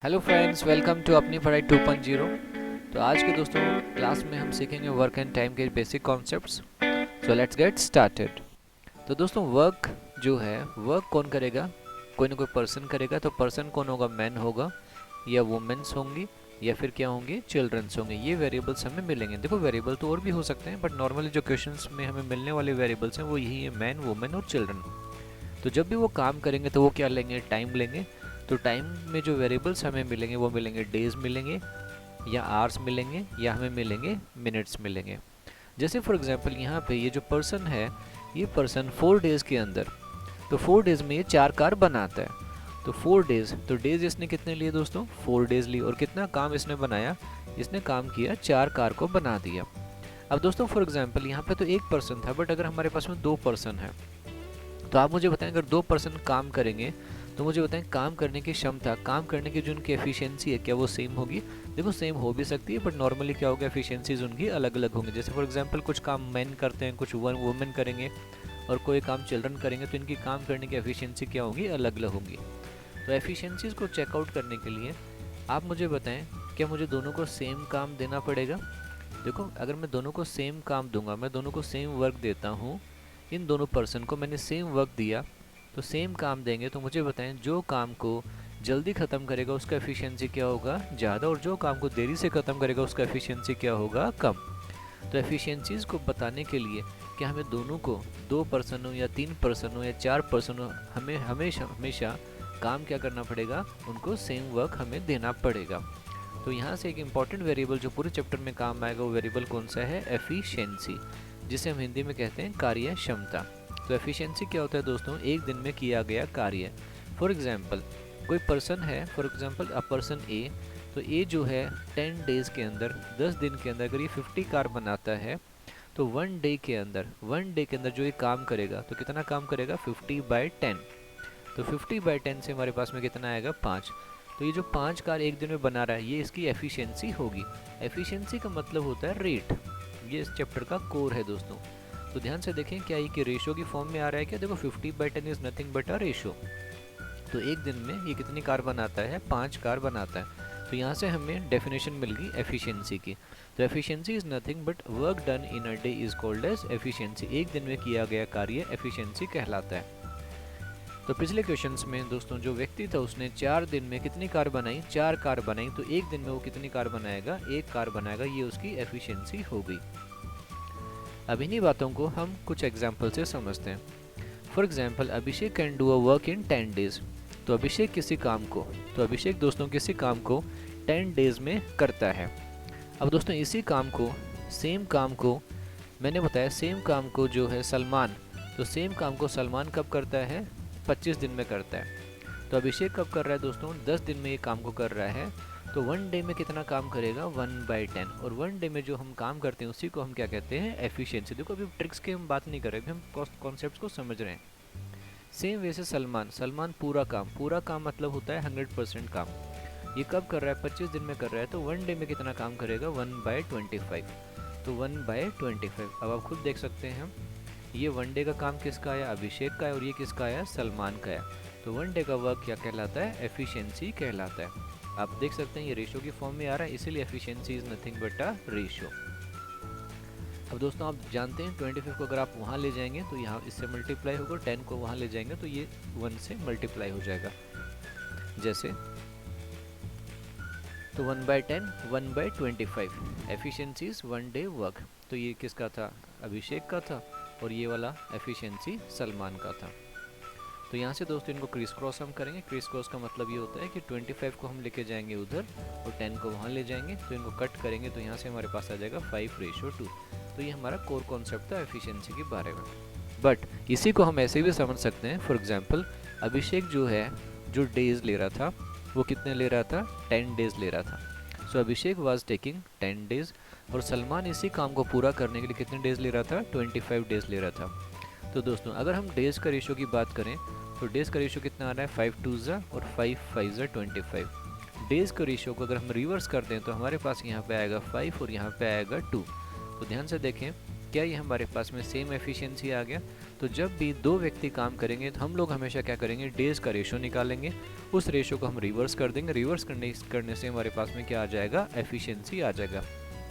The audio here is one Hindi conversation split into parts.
हेलो फ्रेंड्स, वेलकम टू अपनी पढ़ाई 2.0। तो आज के दोस्तों क्लास में हम सीखेंगे वर्क एंड टाइम के basic concepts. So let's get started. तो दोस्तों वर्क जो है, वर्क कौन करेगा? कोई ना कोई पर्सन करेगा। तो पर्सन कौन होगा? मैन होगा या वुमेन्स होंगी या फिर क्या होंगे? चिल्ड्रंस होंगे। ये वेरिएबल्स हमें मिलेंगे। देखो वेरिएबल तो और भी हो सकते हैं, बट नॉर्मली जो क्वेश्चंस में हमें मिलने वाले वेरिएबल्स हैं वो यही है, मैन, वुमेन और चिल्ड्रन। तो जब भी वो काम करेंगे तो वो क्या लेंगे? टाइम लेंगे। तो टाइम में जो वेरिएबल्स हमें मिलेंगे वो मिलेंगे डेज मिलेंगे या आवर्स मिलेंगे या हमें मिलेंगे मिनट्स मिलेंगे। जैसे फॉर एग्जांपल यहाँ पे ये जो पर्सन है, ये पर्सन 4 डेज़ के अंदर, तो 4 डेज़ में ये 4 कार बनाता है। तो 4 डेज़, तो डेज़ इसने कितने लिए दोस्तों? 4 डेज़ लिए। और कितना काम इसने बनाया? इसने काम किया 4 कार को बना दिया। अब दोस्तों फॉर एग्जांपल यहाँ पे तो एक पर्सन था, बट अगर हमारे पास में 2 पर्सन है तो आप मुझे बताएं, अगर 2 पर्सन काम करेंगे तो मुझे बताएं काम करने की क्षमता, काम करने की जो उनकी एफिशिएंसी है, क्या वो सेम होगी? देखो सेम हो भी सकती है, बट नॉर्मली क्या होगा, एफिशिएंसीज उनकी अलग अलग होंगी। जैसे फॉर एग्जांपल कुछ काम मैन करते हैं, कुछ वुमेन करेंगे और कोई काम चिल्ड्रन करेंगे, तो इनकी काम करने की एफिशिएंसी क्या होगी? अलग अलग होंगी। तो एफिशिएंसीज को चेकआउट करने के लिए आप मुझे बताएं, क्या मुझे दोनों को सेम काम देना पड़ेगा? देखो अगर मैं दोनों को सेम काम दूंगा, मैं दोनों को सेम वर्क देता हूँ, इन दोनों पर्सन को मैंने सेम वर्क दिया, तो सेम काम देंगे, तो मुझे बताएं जो काम को जल्दी ख़त्म करेगा उसका एफिशिएंसी क्या होगा? ज़्यादा, और जो काम को देरी से ख़त्म करेगा उसका एफिशिएंसी क्या होगा? कम। तो एफिशिएंसीज को बताने के लिए क्या हमें दोनों को, 2 पर्सन हो या 3 पर्सन हो या 4 पर्सन हो, हमें हमेशा हमेशा काम क्या करना पड़ेगा? उनको सेम वर्क हमें देना पड़ेगा। तो यहाँ से एक इम्पॉर्टेंट वेरिएबल जो पूरे चैप्टर में काम आएगा, वो वेरिएबल कौन सा है? एफिशिएंसी, जिसे हम हिंदी में कहते हैं कार्य क्षमता। तो एफिशिएंसी क्या होता है दोस्तों? एक दिन में किया गया कार्य। फॉर एग्जांपल कोई पर्सन है, फॉर एग्जांपल अ पर्सन ए, तो ए जो है 10 डेज़ के अंदर, 10 दिन के अंदर अगर ये 50 कार बनाता है, तो 1 डे के अंदर जो ये काम करेगा, तो कितना काम करेगा? 50/10। तो 50/10 से हमारे पास में कितना आएगा? 5। तो ये जो 5 कार एक दिन में बना रहा है, ये इसकी एफिशिएंसी होगी। एफिशिएंसी का मतलब होता है रेट। ये इस चैप्टर का कोर है दोस्तों। तो ध्यान से देखें, क्या ये कि रेशो की फॉर्म में आ रहा है क्या? देखो 50/10 is nothing but a ratio. तो एक दिन में ये कितनी कार बनाता है? 5 कार बनाता है। तो यहाँ से हमें डेफिनेशन मिल गई एफिशिएंसी की। तो efficiency is nothing but work done in a day is called as efficiency. एक दिन में किया गया कार्य एफिशिएंसी कहलाता है। तो पिछले क्वेश्चंस में दोस्तों जो व्यक्ति था उसने 4 दिन में कितनी कार बनाई? 4 कार बनाई। तो एक दिन में वो कितनी कार बनाएगा? 1 कार बनाएगा। ये उसकी एफिशिएंसी हो गई। अब इन्हीं बातों को हम कुछ एग्जाम्पल से समझते हैं। For example Abhishek can do a work in 10 days. तो अभिषेक किसी काम को, तो अभिषेक दोस्तों किसी काम को 10 डेज में करता है। अब दोस्तों इसी काम को, सेम काम को मैंने बताया, सेम काम को जो है सलमान, तो सेम काम को सलमान कब करता है? 25 दिन में करता है। तो अभिषेक कब कर रहा है दोस्तों? 10 दिन में ये काम को कर रहा है। तो 1 डे में कितना काम करेगा? 1/10। और 1 डे में जो हम काम करते हैं उसी को हम क्या कहते हैं? एफिशिएंसी। देखो अभी ट्रिक्स की हम बात नहीं कर रहे, अभी हम कॉन्सेप्ट्स को समझ रहे हैं। सेम वैसे सलमान, सलमान पूरा काम, पूरा काम मतलब होता है 100% काम। ये कब कर रहा है? 25 दिन में कर रहा है। तो 1 डे में कितना काम करेगा? 1/25। तो 1/25। अब आप खुद देख सकते हैं, ये 1 डे का काम किसका आया? अभिषेक का है। और ये किसका आया? सलमान का है। तो 1 डे का वर्क क्या कहलाता है? एफिशिएंसी कहलाता है। आप देख सकते हैं ये रेशो की फॉर्म में आ रहा है, इसीलिए efficiency is nothing but a ratio. अब दोस्तों आप जानते हैं 25 को अगर आप वहाँ ले जाएंगे तो यहाँ इससे मल्टीप्लाई होगा, 10 को वहाँ ले जाएंगे तो ये 1 से मल्टीप्लाई हो जाएगा। जैसे तो 1/10, 1/25। Efficiency is 1 day work. तो ये किसका था? अभिषेक का था। और ये वाला एफिशिएंसी सलमान का था। तो यहाँ से दोस्तों इनको क्रिस क्रॉस हम करेंगे। क्रिस क्रॉस का मतलब ये होता है कि 25 को हम लेके जाएंगे उधर और 10 को वहाँ ले जाएंगे, तो इनको कट करेंगे तो यहाँ से हमारे पास आ जाएगा 5:2। तो ये हमारा कोर कॉन्सेप्ट था एफिशिएंसी के बारे में। बट इसी को हम ऐसे भी समझ सकते हैं। फॉर एग्जाम्पल अभिषेक जो है, जो डेज ले रहा था, वो कितने ले रहा था? 10 डेज ले रहा था। सो अभिषेक वॉज टेकिंग 10 डेज। और सलमान इसी काम को पूरा करने के लिए कितने डेज ले रहा था? 25 डेज ले रहा था। तो दोस्तों अगर हम डेज का रेशो की बात करें तो डेज का रेशो कितना आ रहा है? 5 2 और 5 5 25। डेज का रेशो को अगर हम रिवर्स कर दें तो हमारे पास यहाँ पे आएगा 5 और यहाँ पे आएगा 2। तो ध्यान से देखें, क्या ये हमारे पास में सेम एफिशिएंसी आ गया? तो जब भी दो व्यक्ति काम करेंगे तो हम लोग हमेशा क्या करेंगे, डेज का रेशो निकालेंगे, उस रेशो को हम रिवर्स कर देंगे, रिवर्स करने से हमारे पास में क्या आ जाएगा, एफिशिएंसी आ जाएगा।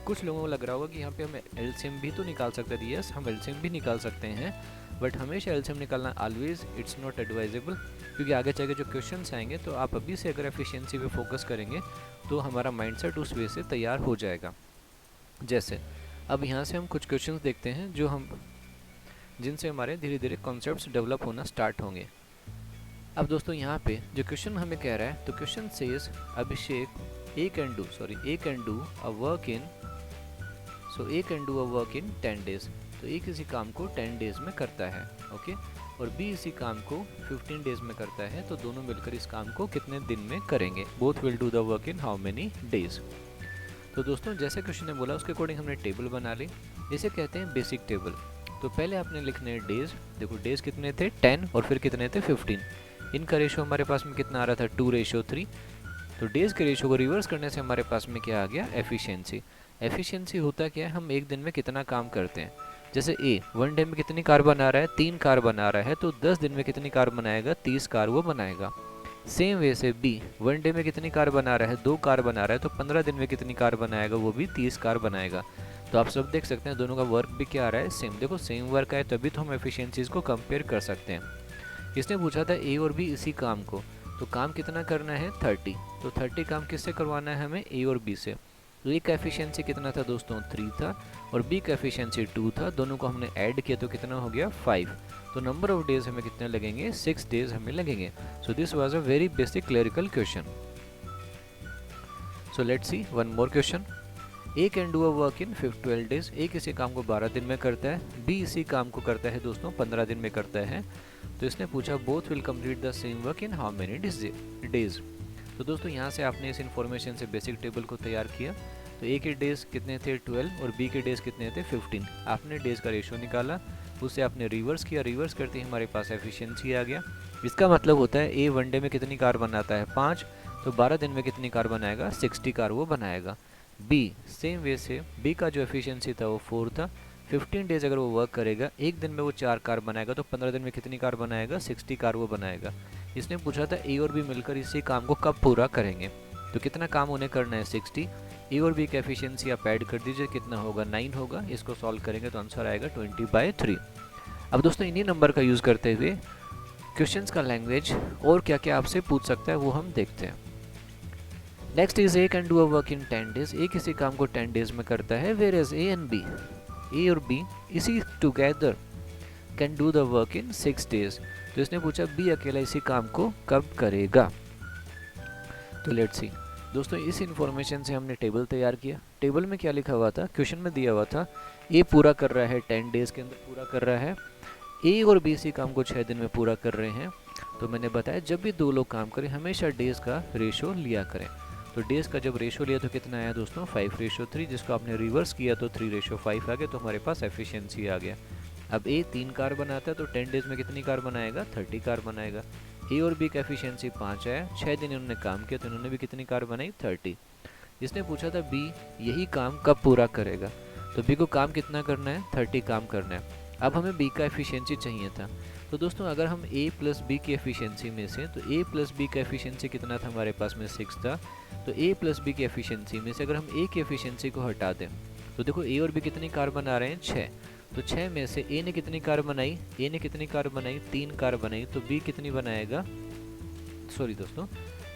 कुछ लोगों को लग रहा होगा कि यहाँ पे हम एलसीएम भी तो निकाल सकते हैं। यस, हम एलसीएम भी निकाल सकते हैं, बट हमेशा एलसीएम निकालना ऑलवेज इट्स नॉट एडवाइजेबल, क्योंकि आगे चल के जो क्वेश्चंस आएंगे तो आप अभी से अगर एफिशिएंसी पे फोकस करेंगे तो हमारा माइंडसेट उस वे से तैयार हो जाएगा। जैसे अब यहाँ से हम कुछ क्वेश्चंस देखते हैं जिनसे हमारे धीरे धीरे कॉन्सेप्ट्स डेवलप होना स्टार्ट होंगे। अब दोस्तों यहाँ पे जो क्वेश्चन हमें कह रहा है, तो question says Abhishek A can do a work in 10 days. तो ए किसी काम को 10 डेज में करता है, ओके, और बी इसी काम को 15 डेज में करता है, तो दोनों मिलकर इस काम को कितने दिन में करेंगे, both will do the work in how many days. तो दोस्तों जैसे क्वेश्चन ने बोला उसके अकॉर्डिंग हमने टेबल बना ली, इसे कहते हैं बेसिक टेबल। तो पहले आपने लिखने हैं डेज। देखो डेज कितने थे 10 और फिर कितने थे 15। इनका रेशो हमारे पास में कितना आ रहा था 2:3। तो डेज के रेशो को रिवर्स करने से हमारे पास में क्या आ गया, एफिशिएंसी। एफिशिएंसी होता क्या है, हम एक दिन में कितना काम करते हैं। जैसे ए 1 डे में कितनी कार बना रहा है, 3 कार बना रहा है, तो 10 दिन में कितनी कार बनाएगा, 30 कार वो बनाएगा। सेम वे से बी 1 डे में कितनी कार बना रहा है, 2 कार बना रहा है, तो 15 दिन में कितनी कार बनाएगा, वो भी 30 कार बनाएगा। तो आप सब देख सकते हैं दोनों का वर्क भी क्या आ रहा है, सेम। देखो सेम वर्क है तभी तो हम एफिशिएंसीज को कंपेयर कर सकते हैं। इसने पूछा था ए और बी इसी काम को, तो काम कितना करना है 30। तो 30 काम किससे करवाना है हमें, ए और बी से। तो ए का एफिशिएंसी कितना था दोस्तों 3 था, और बी का एफिशिएंसी 2 था। दोनों को हमने ऐड किया तो कितना हो गया 5। तो नंबर ऑफ डेज हमें कितने लगेंगे, 6 डेज हमें लगेंगे। So this was a very basic clerical question. So let's see one more question. A can do a work in 12 days. A किसी काम को 12 दिन में करता है, बी इसी काम को करता है दोस्तों 15 दिन में करता है। तो इसने पूछा both will complete the same work in how many days. तो दोस्तों यहाँ से आपने इस इन्फॉर्मेशन से बेसिक टेबल को तैयार किया। तो ए के डेज कितने थे 12 और बी के डेज कितने थे 15। आपने डेज का रेशो निकाला, उसे आपने रिवर्स किया, रिवर्स करते ही हमारे पास एफिशिएंसी आ गया। इसका मतलब होता है ए 1 डे में कितनी कार बनाता है 5, तो 12 दिन में कितनी कार बनाएगा 60 कार वो बनाएगा। बी सेम वे से बी का जो एफिशिएंसी था वो 4 था, 15 डेज अगर वो वर्क करेगा, एक दिन में वो 4 कार बनाएगा, तो 15 दिन में कितनी कार बनाएगा 60 कार वो बनाएगा। इसने पूछा था ए और बी मिलकर इसी काम को कब पूरा करेंगे। तो कितना काम उन्हें करना है 60। ए और बी का एफिशिएंसी आप ऐड कर दीजिए, कितना होगा 9 होगा। इसको सॉल्व करेंगे तो आंसर आएगा 20/3। अब दोस्तों इन्हीं नंबर का यूज़ करते हुए क्वेश्चंस का लैंग्वेज और क्या क्या आपसे पूछ सकता है वो हम देखते हैं। Next is A can do a work in 10 days. A किसी काम को 10 डेज में करता है, where is A and B, A और बी इसी together can do the work in 6 days. तो इसने पूछा बी अकेला इसी काम को कब करेगा। तो लेट्स सी दोस्तों, इस इन्फॉर्मेशन से हमने टेबल तैयार किया। टेबल में क्या लिखा हुआ था, क्वेश्चन में दिया हुआ था ए पूरा कर रहा है 10 डेज के अंदर पूरा कर रहा है, ए और बी इसी काम को 6 दिन में पूरा कर रहे हैं। तो मैंने बताया जब भी दो लोग काम करें हमेशा डेज का रेशो लिया करें। तो डेज का जब रेशो लिया तो कितना आया दोस्तों 5:3, जिसको आपने रिवर्स किया तो 3:5 आ गया, तो हमारे पास एफिशिएंसी आ गया। अब ए 3 कार बनाता है तो 10 डेज में कितनी कार बनाएगा 30 कार बनाएगा। ए और बी का एफिशिएंसी 5 आया, 6 दिन इन्होंने काम किया तो इन्होंने भी कितनी कार बनाई 30। इसने पूछा था बी यही काम कब पूरा करेगा। तो बी को काम कितना करना है 30 काम करना है। अब हमें बी का एफिशिएंसी चाहिए था। तो दोस्तों अगर हम a प्लस बी की एफिशिएंसी में से, तो a प्लस बी का एफिशिएंसी कितना था हमारे पास में 6 था, तो a प्लस बी की एफिशिएंसी में से अगर हम a की एफिशिएंसी को हटा दें तो देखो a और b कितनी कार बना रहे हैं 6। तो 6 में से a ने कितनी कार बनाई, a ने कितनी कार बनाई 3 कार बनाई, तो b कितनी बनाएगा, सॉरी दोस्तों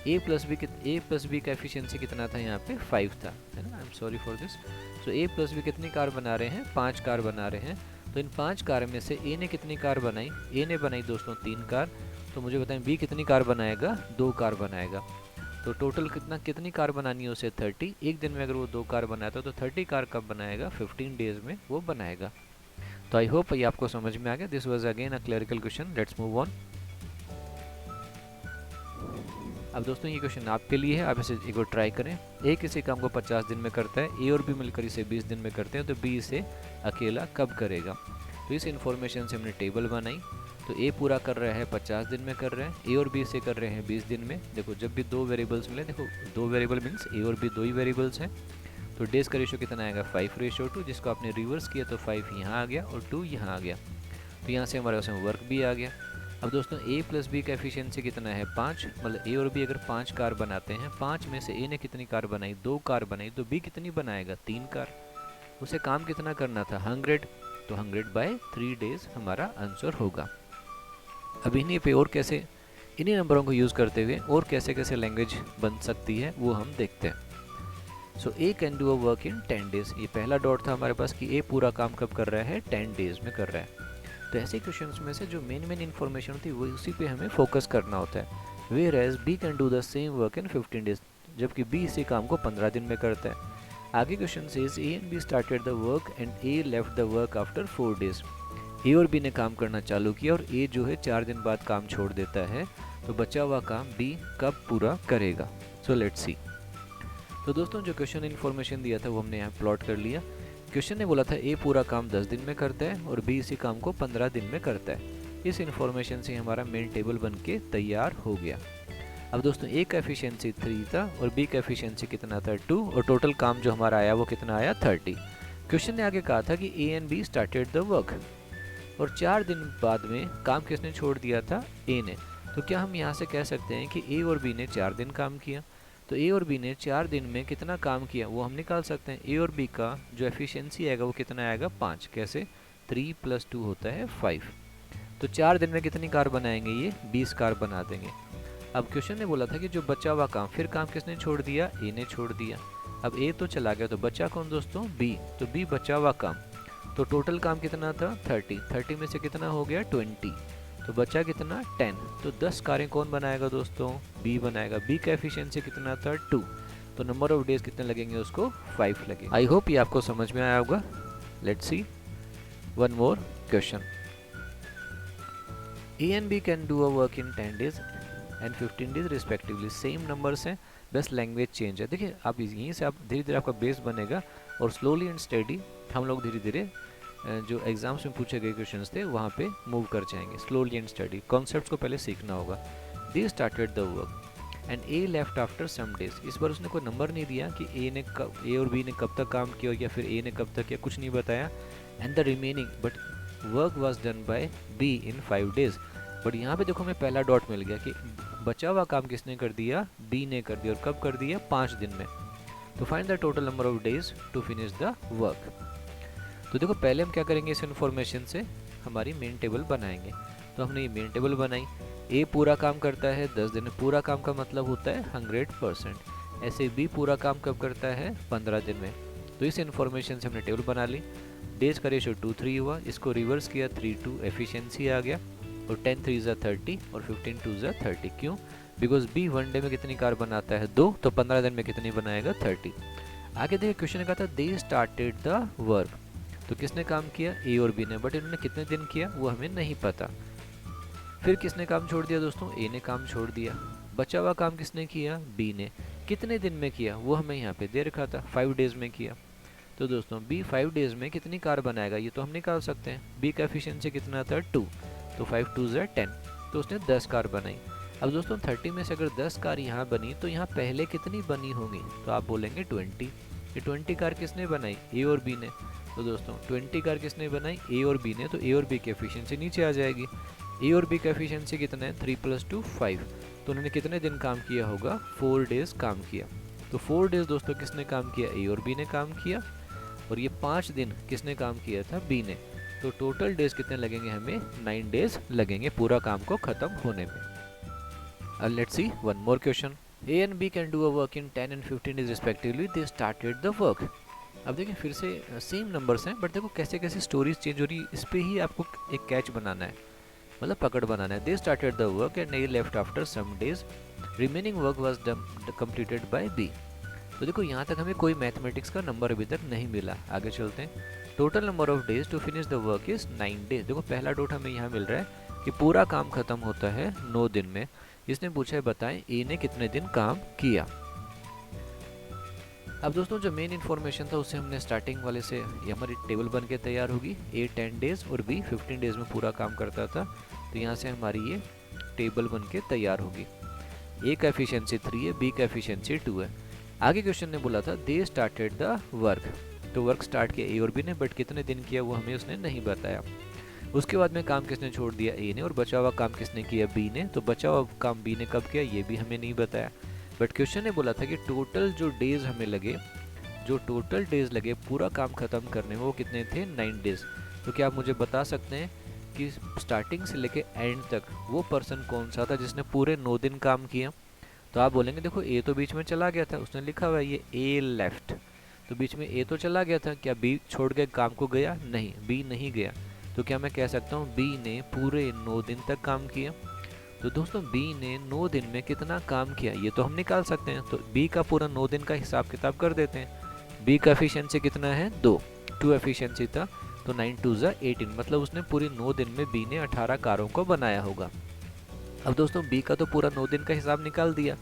a प्लस बी का एफिशिएंसी कितना था यहाँ पे 5 था, है ना, I am sorry for this. So a plus B कितनी कार बना रहे हैं 5 कार बना रहे हैं। तो इन 5 कार में से ए ने कितनी कार बनाई, ए ने बनाई दोस्तों 3 कार। तो मुझे बताएं बी कितनी कार बनाएगा 2 कार बनाएगा। तो टोटल कितनी कार बनानी है उसे 30। एक दिन में अगर वो 2 कार बनाता है तो 30 कार कब बनाएगा 15 डेज में वो बनाएगा। तो आई होप ये आपको समझ में आ गया। This was again a clerical question. Let's move on. अब दोस्तों ये क्वेश्चन आपके लिए है, आप इसे एक बार ट्राई करें। ए किसी काम को 50 दिन में करता है, ए और बी मिलकर इसे 20 दिन में करते हैं, तो बी इसे अकेला कब करेगा। तो इस इन्फॉर्मेशन से हमने टेबल बनाई। तो ए पूरा कर रहा है 50 दिन में कर रहे हैं, ए और बी इसे कर रहे हैं 20 दिन में। देखो जब भी 2 वेरिएबल्स मिले, देखो 2 वेरिएबल मीन्स ए और बी 2 ही वेरिएबल्स हैं। तो डेज का रेशो कितना आएगा 5:2, जिसको आपने रिवर्स किया तो 5 यहाँ आ गया और 2 यहाँ आ गया। तो यहाँ से हमारे पास वर्क भी आ गया। अब दोस्तों ए प्लस बी का एफिशिएंसी कितना है 5, मतलब ए और बी अगर 5 कार बनाते हैं, 5 में से ए ने कितनी कार बनाई 2 कार बनाई, तो बी कितनी बनाएगा 3 कार। उसे काम कितना करना था 100, तो 100/3 डेज हमारा आंसर होगा। अब इन्हीं पे और कैसे, इन्हीं नंबरों को यूज़ करते हुए और कैसे कैसे लैंग्वेज बन सकती है वो हम देखते हैं। So A can do a work in 10 days, ये पहला डॉट था हमारे पास कि ए पूरा काम कब कर रहा है 10 डेज में कर रहा है। तो ऐसे क्वेश्चंस में से जो मेन इन्फॉर्मेशन थी वो उसी पे हमें फोकस करना होता है। Whereas B can do the same work in 15 days, जबकि बी इसी काम को 15 दिन में करता है। आगे question says A and B started the work and A left the work after 4 days. A और बी ने काम करना चालू किया और ए जो है 4 दिन बाद काम छोड़ देता है, तो बचा हुआ काम बी कब पूरा करेगा। सो लेट्स सी। तो दोस्तों जो क्वेश्चन इन्फॉर्मेशन दिया था वो हमने यहाँ प्लॉट कर लिया। क्वेश्चन ने बोला था ए पूरा काम 10 दिन में करता है और बी इसी काम को 15 दिन में करता है। इस इन्फॉर्मेशन से हमारा मेन टेबल बन के तैयार हो गया। अब दोस्तों ए का एफिशिएंसी 3 था और बी का एफिशिएंसी कितना था 2, और टोटल काम जो हमारा आया वो कितना आया 30। क्वेश्चन ने आगे कहा था कि ए and B started the work, और 4 दिन बाद में काम किसने छोड़ दिया था ए ने। तो क्या हम यहाँ से कह सकते हैं कि ए और बी ने 4 दिन काम किया, तो ए और बी ने 4 दिन में कितना काम किया वो हम निकाल सकते हैं। ए और बी का जो एफिशिएंसी आएगा वो कितना आएगा 5, कैसे 3 + 2 होता है 5। तो 4 दिन में कितनी कार बनाएंगे ये 20 कार बना देंगे। अब क्वेश्चन ने बोला था कि जो बचा हुआ काम, फिर काम किसने छोड़ दिया ए ने छोड़ दिया। अब ए तो चला गया तो बचा कौन दोस्तों बी, तो बी बचा हुआ काम। तो टोटल काम कितना था 30 में से कितना हो गया 20, तो बचा कितना 10। तो 10 कारें कौन बनाएगा दोस्तों बी बनाएगा। बी का एफिशिएंसी कितना था 2, तो नंबर ऑफ डेज कितने लगेंगे उसको 5 लगेंगे। आई होप ये आपको समझ में आया होगा। Let's see one more question. A and B can do a work in 10 days and 15 days respectively. Same numbers हैं, बस लैंग्वेज चेंज है। देखिए आप यहीं से आप धीरे धीरे आपका बेस बनेगा और स्लोली एंड स्टडी हम लोग धीरे धीरे जो एग्जाम्स में पूछे गए क्वेश्चंस थे वहाँ पे मूव कर जाएंगे। स्लोली एंड स्टडी, कॉन्सेप्ट्स को पहले सीखना होगा। They started the work and A left after some days. इस बार उसने कोई नंबर नहीं दिया कि ए और बी ने कब तक काम किया या फिर ए ने कब तक किया, कुछ नहीं बताया। And the remaining but work was done by be in 5 days. But यहाँ पे देखो हमें पहला डॉट मिल गया कि बचा हुआ काम किसने कर दिया बी ने कर दिया, और कब कर दिया 5 दिन में। तो find the total number of days to finish the work. तो देखो पहले हम क्या करेंगे, इस इन्फॉर्मेशन से हमारी मेन टेबल बनाएंगे। तो हमने ये मेन टेबल बनाई। ए पूरा काम करता है 10 दिन में, पूरा काम का मतलब होता है 100%। ऐसे बी पूरा काम कब करता है 15 दिन में। तो इस इन्फॉर्मेशन से हमने टेबल बना ली। डेज का रेशो 2-3 हुआ, इसको रिवर्स किया 3-2 एफिशिएंसी आ गया, और 10-3 = 30 और 15-2 = 30। क्यों? बिकॉज बी 1 डे में कितनी कार बनाता है 2, तो 15 दिन में कितनी बनाएगा 30। आगे देखिए क्वेश्चन ने कहा था दे स्टार्टेड द वर्क, तो किसने काम किया ए और बी ने, बट इन्होंने कितने दिन किया वो हमें नहीं पता। फिर किसने काम छोड़ दिया दोस्तों ए ने काम छोड़ दिया। बचा हुआ काम किसने किया बी ने, कितने दिन में किया वो हमें यहाँ पे दे रखा था 5 डेज में किया। तो दोस्तों बी 5 डेज में कितनी कार बनाएगा ये तो हम निकाल सकते हैं। बी का एफिशिएंसी कितना था 2, तो 5-2 = 10, तो उसने 10 कार बनाई। अब दोस्तों 30 में से अगर 10 कार यहाँ बनी तो यहाँ पहले कितनी बनी होंगी, तो आप बोलेंगे 20। ये 20 कार किसने बनाई ए और बी ने। तो दोस्तों 20 कार किसने बनाई ए और बी ने, तो ए और बी की एफिशिएंसी नीचे आ जाएगी। ए और बी का एफिशिएंसी कितना है 3 + 2 = 5, तो उन्होंने कितने दिन काम किया होगा 4 डेज काम किया। तो 4 डेज दोस्तों किसने काम किया ए और बी ने काम किया, और ये 5 दिन किसने काम किया था बी ने। तो टोटल डेज कितने लगेंगे हमें 9 डेज लगेंगे पूरा काम को खत्म होने में। Let's see one more question. A and B can do a work in 10 and 15 days respectively, they started the work. अब देखिए फिर से सेम नंबर्स हैं, बट देखो कैसे कैसे स्टोरीज चेंज हो रही है। इस पे ही आपको एक कैच बनाना है, मतलब पकड़ बनाना है। They started the work and A left after some days, remaining work was completed by B. तो देखो यहाँ तक हमें कोई मैथमेटिक्स का नंबर अभी तक नहीं मिला। आगे चलते हैं। Total number of days to finish the work is 9 days. देखो पहला डॉट हमें यहाँ मिल रहा है कि पूरा काम खत्म होता है 9 दिन में। इसने पूछा है बताएं ए ने कितने दिन काम किया। अब दोस्तों जो मेन इन्फॉर्मेशन था उससे हमने स्टार्टिंग वाले से ये हमारी टेबल बन के तैयार होगी। ए 10 डेज और बी 15 डेज में पूरा काम करता था, तो यहाँ से हमारी ये टेबल बन के तैयार होगी। ए का एफिशिएंसी 3 है, बी का एफिशिएंसी 2 है। आगे क्वेश्चन ने बोला था दे स्टार्टेड द वर्क, तो वर्क स्टार्ट किया ए और बी ने, बट कितने दिन किया वो हमें उसने नहीं बताया। उसके बाद में काम किसने छोड़ दिया, ए ने, और बचा हुआ काम किसने किया, बी ने। तो बचा हुआ काम बी ने कब किया ये भी हमें नहीं बताया, बट क्वेश्चन ने बोला था कि टोटल जो डेज हमें लगे, जो टोटल डेज लगे पूरा काम खत्म करने में वो कितने थे, 9 डेज। तो क्या आप मुझे बता सकते हैं कि स्टार्टिंग से लेके एंड तक वो पर्सन कौन सा था जिसने पूरे 9 दिन काम किया। तो आप बोलेंगे देखो ए तो बीच में चला गया था, उसने लिखा हुआ है ये ए लेफ्ट, तो बीच में ए तो चला गया था, क्या बी छोड़ के काम को गया, नहीं, बी नहीं गया। तो क्या मैं कह सकता हूँ बी ने पूरे 9 दिन तक काम किया। तो दोस्तों बी ने 9 दिन में कितना काम किया ये तो हम निकाल सकते हैं। तो बी का पूरा 9 दिन का हिसाब किताब कर देते हैं। बी का एफिशिएंसी कितना है, 2 एफिशिएंसी था, तो 9 2 ज़ा 18, मतलब उसने पूरे 9 दिन में बी ने 18 कारों को बनाया होगा। अब दोस्तों बी का तो पूरा 9 दिन का हिसाब निकाल दिया,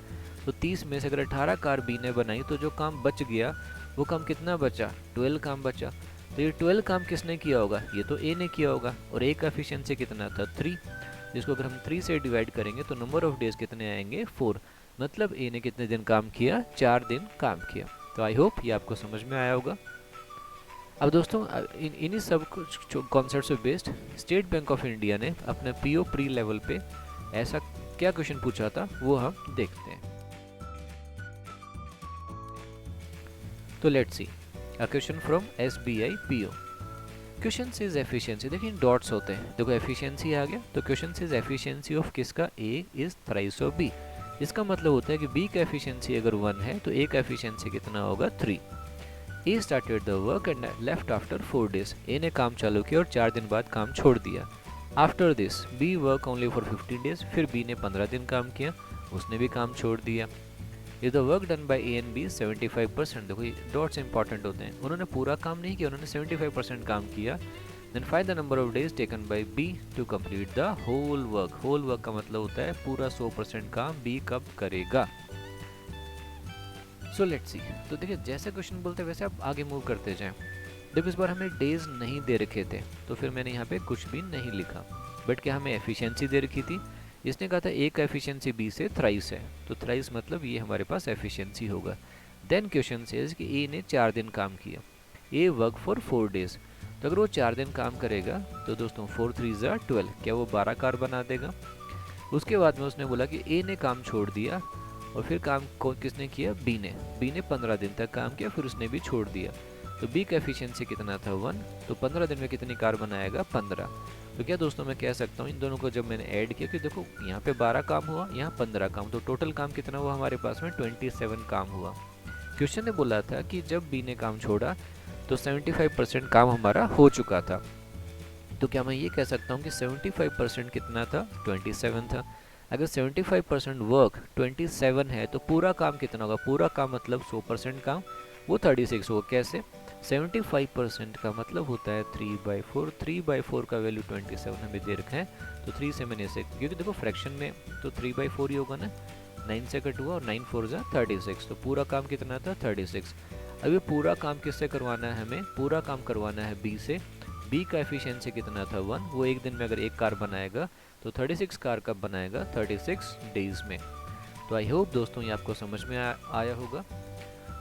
तो 30 में से अगर 18 कार बी ने बनाई तो जो काम बच गया वो काम कितना बचा, 12 काम बचा। तो ये 12 काम किसने किया होगा, ये तो ए ने किया होगा, और ए का एफिशिएंसी कितना था, 3, जिसको अगर हम 3 से डिवाइड करेंगे तो नंबर ऑफ डेज कितने आएंगे, 4, मतलब ए ने कितने दिन काम किया, 4 दिन काम किया। तो आई होप ये आपको समझ में आया होगा। अब दोस्तों इन्हीं सब कुछ कॉन्सेप्ट से based state bank of India ने अपने पीओ प्री लेवल पे ऐसा क्या क्वेश्चन पूछा था वो हम देखते हैं। तो let's see a question from SBI PO. Question is efficiency, देखिए डॉट्स होते हैं, देखो एफिशिएंसी आ गया, तो क्वेश्चन इज एफिशिएंसी ऑफ किसका, ए इज थ्राइस ऑफ बी। इसका मतलब होता है कि बी का एफिशिएंसी अगर 1 है तो ए का एफिशिएंसी कितना होगा, 3। A started the work and left after 4 days, A ने काम चालू किया और 4 दिन बाद काम छोड़ दिया। After this B work only for 15 days, फिर बी ने 15 दिन काम किया, उसने भी काम छोड़ दिया। If the work done by A and B 75%, देखो ये डॉट्स इंपॉर्टेंट होते हैं, उन्होंने पूरा काम नहीं किया, उन्होंने 75% काम किया। Then find the number of days taken by B to complete the whole work. Whole work का मतलब होता है पूरा 100% काम बी कब करेगा। सो लेट्स सी, तो देखिए जैसे क्वेश्चन बोलते हैं वैसे आप आगे मूव करते जाएं। देखो इस बार हमें डेज नहीं दे रखे थे तो फिर मैंने यहाँ पे कुछ भी नहीं लिखा, बट क्या हमें एफिशिएंसी दे रखी थी, इसने कहा था ए का एफिशिएंसी बी से थ्राइस है, तो थ्राइस मतलब ये हमारे पास एफिशिएंसी होगा। देन क्वेश्चन सेज कि ए ने 4 दिन काम किया, ए वर्क फॉर 4 डेज, तो अगर वो 4 दिन काम करेगा तो दोस्तों 4 3 ज़ा 12, क्या वो 12 कार बना देगा। उसके बाद में उसने बोला कि ए ने काम छोड़ दिया और फिर काम को किसने किया, बी ने 15 दिन तक काम किया, फिर उसने भी छोड़ दिया। तो बी का एफिशिएंसी कितना था, 1, तो 15 दिन में कितनी कार बनाएगा, 15। तो क्या दोस्तों मैं कह सकता हूँ इन दोनों को जब मैंने ऐड किया कि देखो यहाँ पे 12 काम हुआ, यहाँ 15 काम, तो टोटल काम कितना हुआ हमारे पास में, 27 काम हुआ। क्वेश्चन ने बोला था कि जब बी ने काम छोड़ा तो 75% काम हमारा हो चुका था, तो क्या मैं ये कह सकता हूँ कि 75% कितना था, 27 था। अगर 75% वर्क 27 है तो पूरा काम कितना होगा, पूरा काम मतलब 100% काम, वो 36 होगा। कैसे, 75% का मतलब होता है 3/4, 3/4 का वैल्यू 27 हमें दे रखा है, तो 3 से मैंने इसे, क्योंकि देखो फ्रैक्शन में तो 3/4 ही होगा ना, 9 से कट हुआ और 9 4 ज़ा 36, तो पूरा काम कितना था, 36। अब ये पूरा काम किससे करवाना है, हमें पूरा काम करवाना है बी से। बी का एफिशिएंसी कितना था, 1, वो एक दिन में अगर एक कार बनाएगा तो 36 कार कब बनाएगा, 36 डेज में। तो आई होप दोस्तों ये आपको समझ में आया होगा।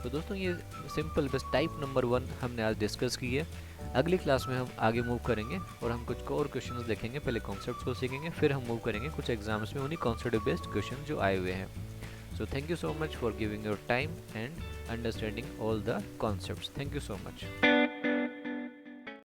तो दोस्तों ये सिंपल बस टाइप नंबर 1 हमने आज डिस्कस की है। अगली क्लास में हम आगे मूव करेंगे और हम कुछ और क्वेश्चंस देखेंगे, पहले कॉन्सेप्ट्स को सीखेंगे, फिर हम मूव करेंगे कुछ एग्जाम्स में उन्हीं कॉन्सेप्ट बेस्ड क्वेश्चन जो आए हुए हैं। So thank you so much for giving your time and understanding all the concepts. Thank you so much.